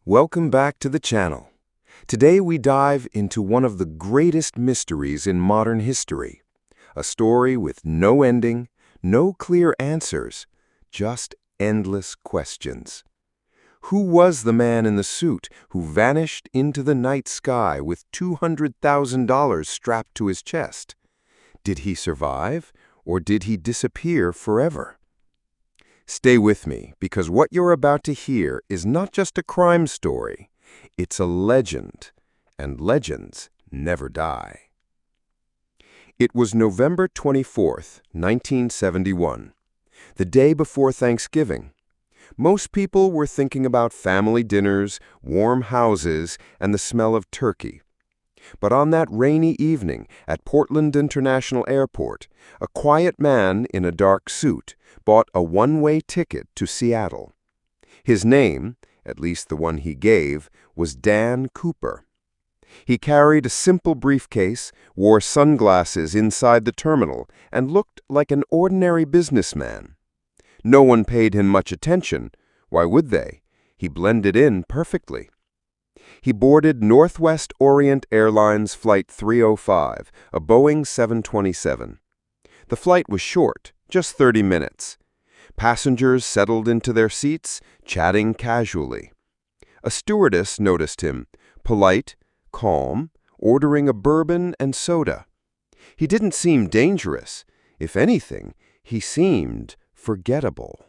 Welcome back to the channel. Today we dive into one of the greatest mysteries in modern history. A story with no ending, no clear answers, just endless questions. Who was the man in the suit who vanished into the night sky with $200,000 strapped to his chest? Did he survive, or did he disappear forever? Stay with me, because what you're about to hear is not just a crime story. It's a legend, and legends never die. It was November 24th, 1971, the day before Thanksgiving. Most people were thinking about family dinners, warm houses, and the smell of turkey. But on that rainy evening at Portland International Airport, a quiet man in a dark suit bought a one-way ticket to Seattle. His name, at least the one he gave, was Dan Cooper. He carried a simple briefcase, wore sunglasses inside the terminal, and looked like an ordinary businessman. No one paid him much attention. Why would they? He blended in perfectly. He boarded Northwest Orient Airlines Flight 305, a Boeing 727. The flight was short, just 30 minutes. Passengers settled into their seats, chatting casually. A stewardess noticed him, polite, calm, ordering a bourbon and soda. He didn't seem dangerous. If anything, he seemed forgettable.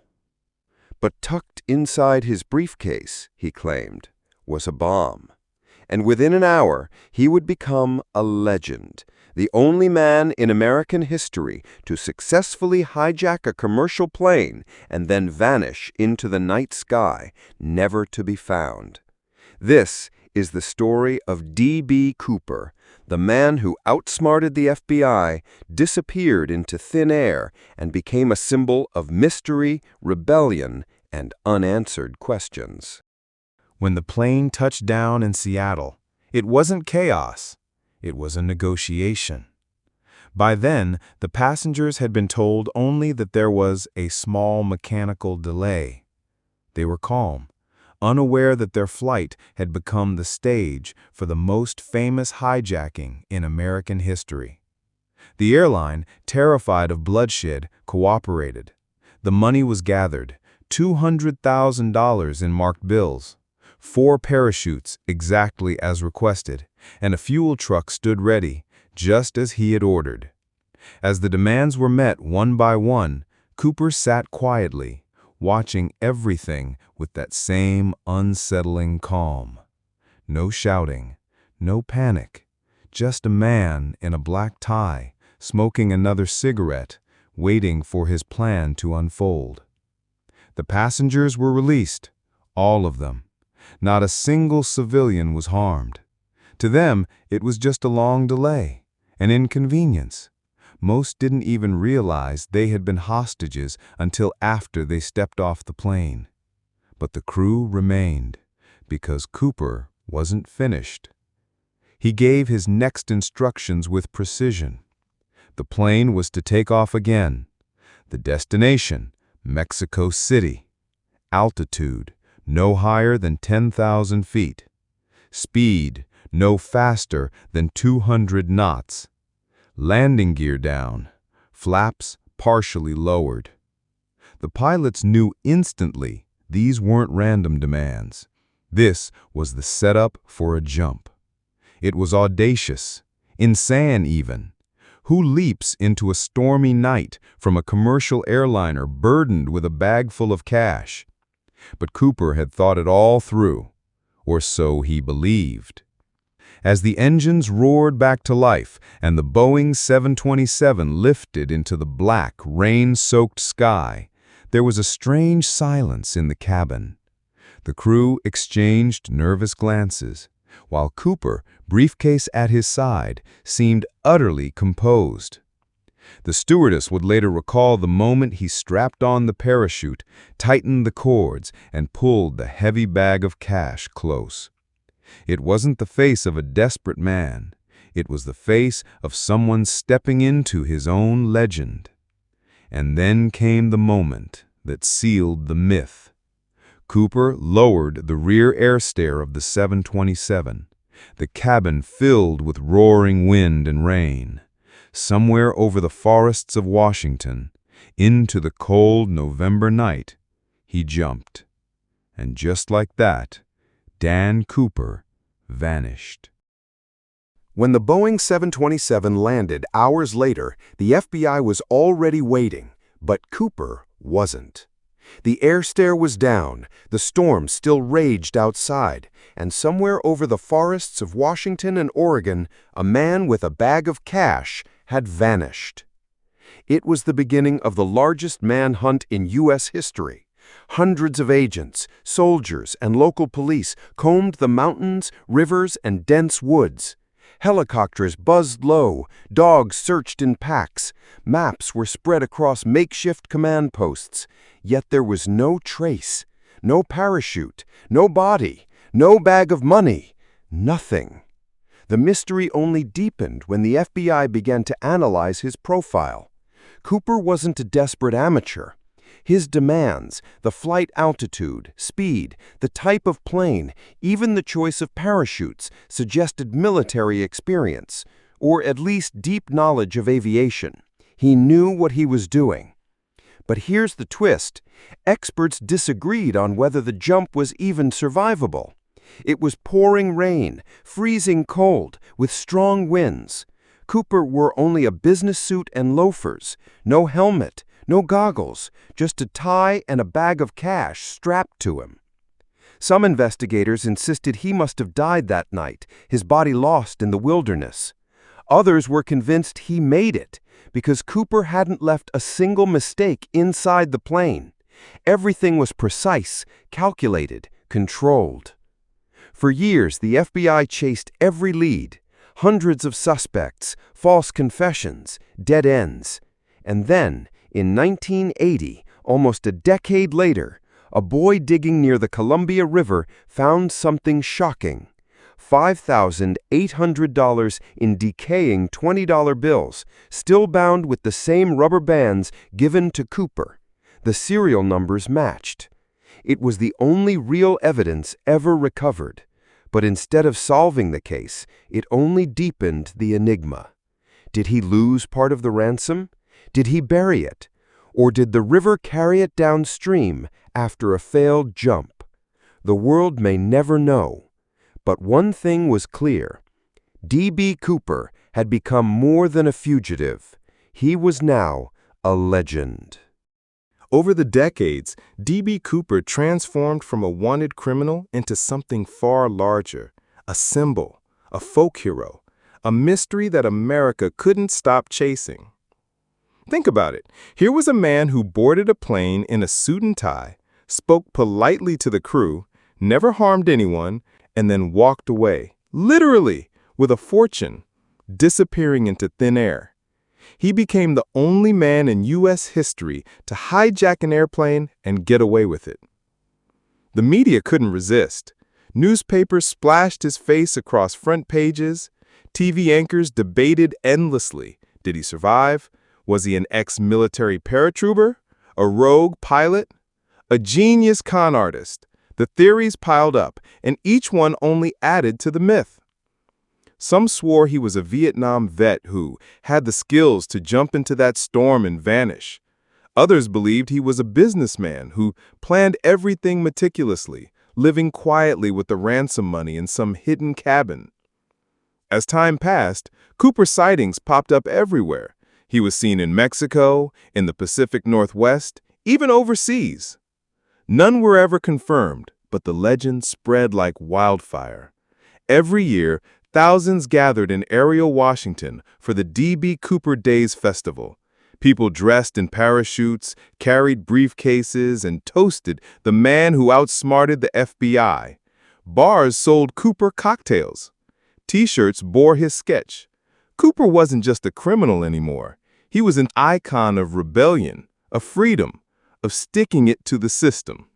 But tucked inside his briefcase, he claimed, was a bomb. And within an hour, he would become a legend, the only man in American history to successfully hijack a commercial plane and then vanish into the night sky, never to be found. This is the story of D.B. Cooper, the man who outsmarted the FBI, disappeared into thin air, and became a symbol of mystery, rebellion, and unanswered questions. When the plane touched down in Seattle, it wasn't chaos, it was a negotiation. By then, the passengers had been told only that there was a small mechanical delay. They were calm, unaware that their flight had become the stage for the most famous hijacking in American history. The airline, terrified of bloodshed, cooperated. The money was gathered, $200,000 in marked bills. 4 parachutes exactly as requested, and a fuel truck stood ready, just as he had ordered. As the demands were met one by one, Cooper sat quietly, watching everything with that same unsettling calm. No shouting, no panic, just a man in a black tie, smoking another cigarette, waiting for his plan to unfold. The passengers were released, all of them. Not a single civilian was harmed. To them, it was just a long delay, an inconvenience. Most didn't even realize they had been hostages until after they stepped off the plane. But the crew remained, because Cooper wasn't finished. He gave his next instructions with precision. The plane was to take off again. The destination, Mexico City. Altitude, no higher than 10,000 feet. Speed, no faster than 200 knots. Landing gear down, flaps partially lowered. The pilots knew instantly these weren't random demands. This was the setup for a jump. It was audacious, insane even. Who leaps into a stormy night from a commercial airliner burdened with a bag full of cash? But Cooper had thought it all through, or so he believed. As the engines roared back to life and the Boeing 727 lifted into the black, rain-soaked sky, there was a strange silence in the cabin. The crew exchanged nervous glances, while Cooper, briefcase at his side, seemed utterly composed. The stewardess would later recall the moment he strapped on the parachute, tightened the cords, and pulled the heavy bag of cash close. It wasn't the face of a desperate man. It was the face of someone stepping into his own legend. And then came the moment that sealed the myth. Cooper lowered the rear air stair of the 727, the cabin filled with roaring wind and rain. Somewhere over the forests of Washington, into the cold November night, he jumped. And just like that, Dan Cooper vanished. When the Boeing 727 landed hours later, the FBI was already waiting, but Cooper wasn't. The air stair was down, the storm still raged outside, and somewhere over the forests of Washington and Oregon, a man with a bag of cash had vanished. It was the beginning of the largest manhunt in U.S. history. Hundreds of agents, soldiers, and local police combed the mountains, rivers, and dense woods. Helicopters buzzed low, dogs searched in packs, maps were spread across makeshift command posts, yet there was no trace, no parachute, no body, no bag of money, nothing. The mystery only deepened when the FBI began to analyze his profile. Cooper wasn't a desperate amateur. His demands, the flight altitude, speed, the type of plane, even the choice of parachutes, suggested military experience, or at least deep knowledge of aviation. He knew what he was doing. But here's the twist. Experts disagreed on whether the jump was even survivable. It was pouring rain, freezing cold, with strong winds. Cooper wore only a business suit and loafers, no helmet, no goggles, just a tie and a bag of cash strapped to him. Some investigators insisted he must have died that night, his body lost in the wilderness. Others were convinced he made it, because Cooper hadn't left a single mistake inside the plane. Everything was precise, calculated, controlled. For years, the FBI chased every lead. Hundreds of suspects, false confessions, dead ends. And then, in 1980, almost a decade later, a boy digging near the Columbia River found something shocking. $5,800 in decaying $20 bills, still bound with the same rubber bands given to Cooper. The serial numbers matched. It was the only real evidence ever recovered. But instead of solving the case, it only deepened the enigma. Did he lose part of the ransom? Did he bury it? Or did the river carry it downstream after a failed jump? The world may never know. But one thing was clear. D.B. Cooper had become more than a fugitive. He was now a legend. Over the decades, D.B. Cooper transformed from a wanted criminal into something far larger, a symbol, a folk hero, a mystery that America couldn't stop chasing. Think about it. Here was a man who boarded a plane in a suit and tie, spoke politely to the crew, never harmed anyone, and then walked away, literally, with a fortune, disappearing into thin air. He became the only man in U.S. history to hijack an airplane and get away with it. The media couldn't resist. Newspapers splashed his face across front pages. TV anchors debated endlessly. Did he survive? Was he an ex-military paratrooper? A rogue pilot? A genius con artist? The theories piled up, and each one only added to the myth. Some swore he was a Vietnam vet who had the skills to jump into that storm and vanish. Others believed he was a businessman who planned everything meticulously, living quietly with the ransom money in some hidden cabin. As time passed, Cooper sightings popped up everywhere. He was seen in Mexico, in the Pacific Northwest, even overseas. None were ever confirmed, but the legend spread like wildfire. Every year, thousands gathered in Ariel, Washington for the D.B. Cooper Days Festival. People dressed in parachutes, carried briefcases, and toasted the man who outsmarted the FBI. Bars sold Cooper cocktails. T-shirts bore his sketch. Cooper wasn't just a criminal anymore. He was an icon of rebellion, of freedom, of sticking it to the system.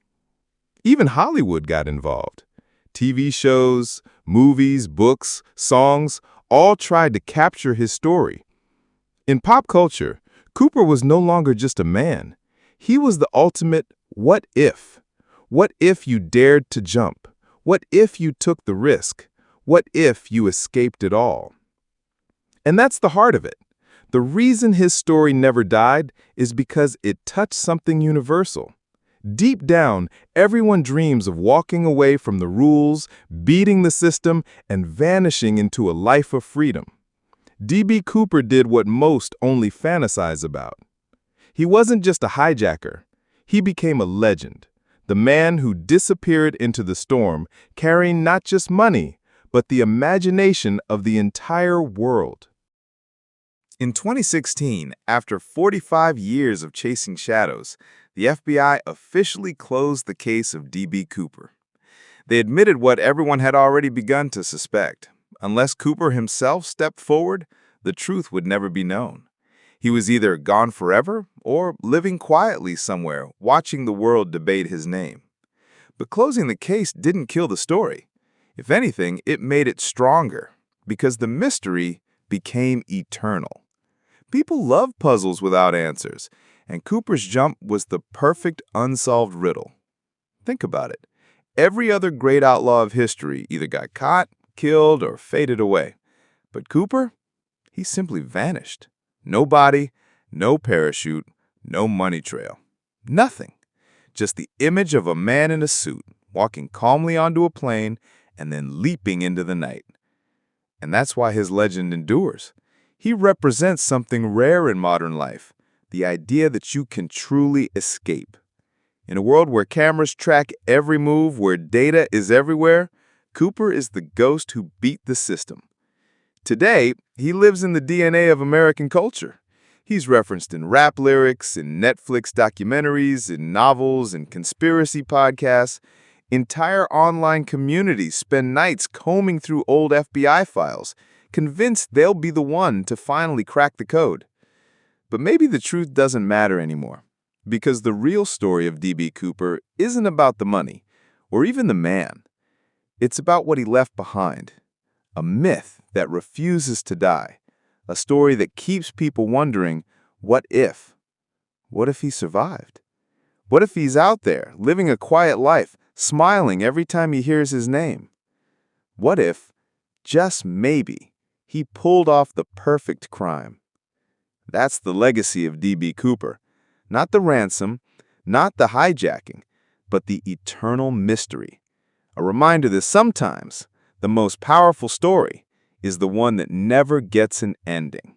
Even Hollywood got involved. TV shows, movies, books, songs, all tried to capture his story. In pop culture, Cooper was no longer just a man. He was the ultimate what if. What if you dared to jump? What if you took the risk? What if you escaped it all? And that's the heart of it. The reason his story never died is because it touched something universal. Deep down, everyone dreams of walking away from the rules, beating the system, and vanishing into a life of freedom. D.B. Cooper did what most only fantasize about. He wasn't just a hijacker. He became a legend, the man who disappeared into the storm, carrying not just money, but the imagination of the entire world. In 2016, after 45 years of chasing shadows, the FBI officially closed the case of D.B. Cooper. They admitted what everyone had already begun to suspect. Unless Cooper himself stepped forward, the truth would never be known. He was either gone forever or living quietly somewhere, watching the world debate his name. But closing the case didn't kill the story. If anything, it made it stronger, because the mystery became eternal. People love puzzles without answers, and Cooper's jump was the perfect unsolved riddle. Think about it. Every other great outlaw of history either got caught, killed, or faded away. But Cooper? He simply vanished. No body, no parachute, no money trail. Nothing. Just the image of a man in a suit, walking calmly onto a plane and then leaping into the night. And that's why his legend endures. He represents something rare in modern life, the idea that you can truly escape. In a world where cameras track every move, where data is everywhere, Cooper is the ghost who beat the system. Today, he lives in the DNA of American culture. He's referenced in rap lyrics, in Netflix documentaries, in novels, in conspiracy podcasts. Entire online communities spend nights combing through old FBI files, convinced they'll be the one to finally crack the code. But maybe the truth doesn't matter anymore, because the real story of D.B. Cooper isn't about the money, or even the man. It's about what he left behind, a myth that refuses to die, a story that keeps people wondering, what if? What if he survived? What if he's out there, living a quiet life, smiling every time he hears his name? What if, just maybe, he pulled off the perfect crime? That's the legacy of D.B. Cooper. Not the ransom, not the hijacking, but the eternal mystery. A reminder that sometimes the most powerful story is the one that never gets an ending.